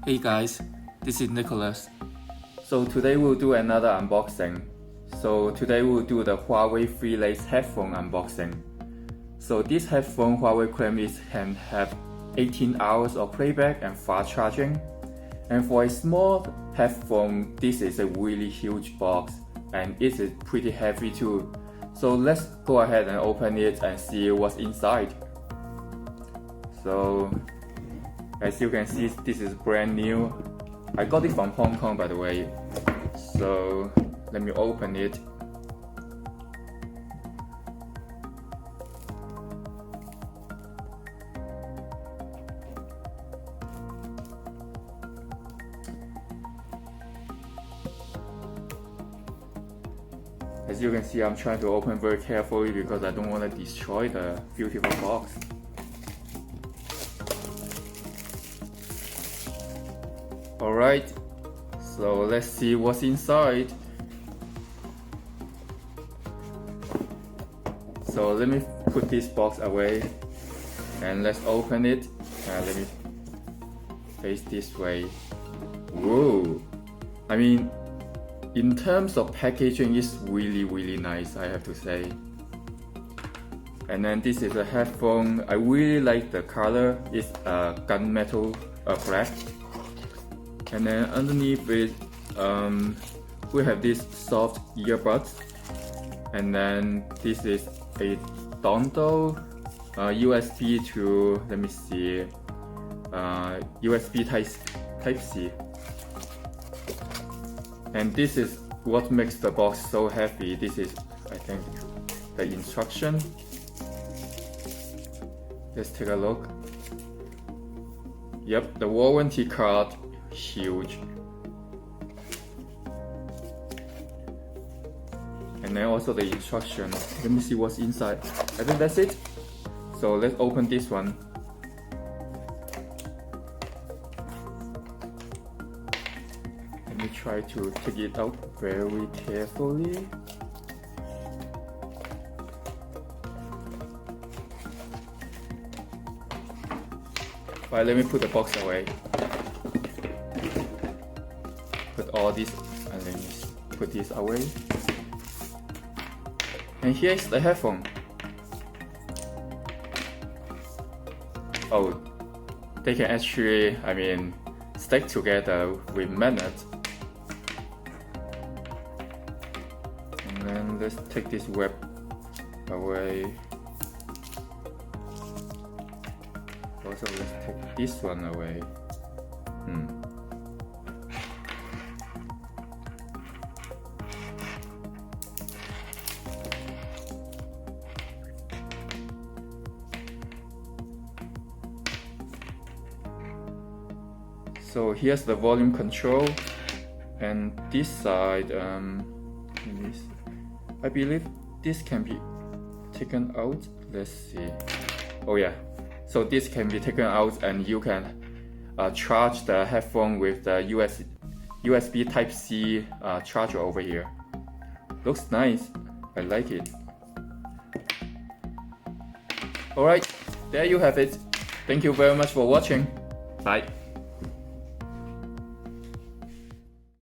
Hey guys, this is Nicholas. So today we'll do another unboxing. So today we'll do the Huawei Freelace headphone unboxing. So this headphone Huawei claims can have 18 hours of playback and fast charging. And for a small headphone, this is a really huge box and it is pretty heavy too. So let's go ahead and open it and see what's inside. So as you can see, this is brand new. I got it from Hong Kong, by the way. So let me open it. As you can see, I'm trying to open very carefully because I don't want to destroy the beautiful box. Alright, so let's see what's inside. So let me put this box away and let's open it. Let me face this way. Whoa! I mean, in terms of packaging, it's really nice, I have to say. And then this is a headphone. I really like the color. It's gunmetal black. And then underneath it, we have this soft earbuds. And then this is a dongle, USB to, let me see, USB Type-C. And this is what makes the box so heavy. This is, I think, the instruction. Let's take a look. Yep, the warranty card, huge. And then also the instruction. Let me see what's inside. I think that's it. So let's open this one. Let me try to take it out very carefully. Alright, let me put the box away. Put all this and let me put this away. And here's the headphone. Oh, they can actually, stick together with magnets. And then let's take this web away. Also, let's take this one away. So here's the volume control, and this side, I believe this can be taken out. Let's see. Oh yeah, so this can be taken out and you can charge the headphone with the USB Type-C charger over here. Looks nice, I like it. Alright, there you have it. Thank you very much for watching. Bye.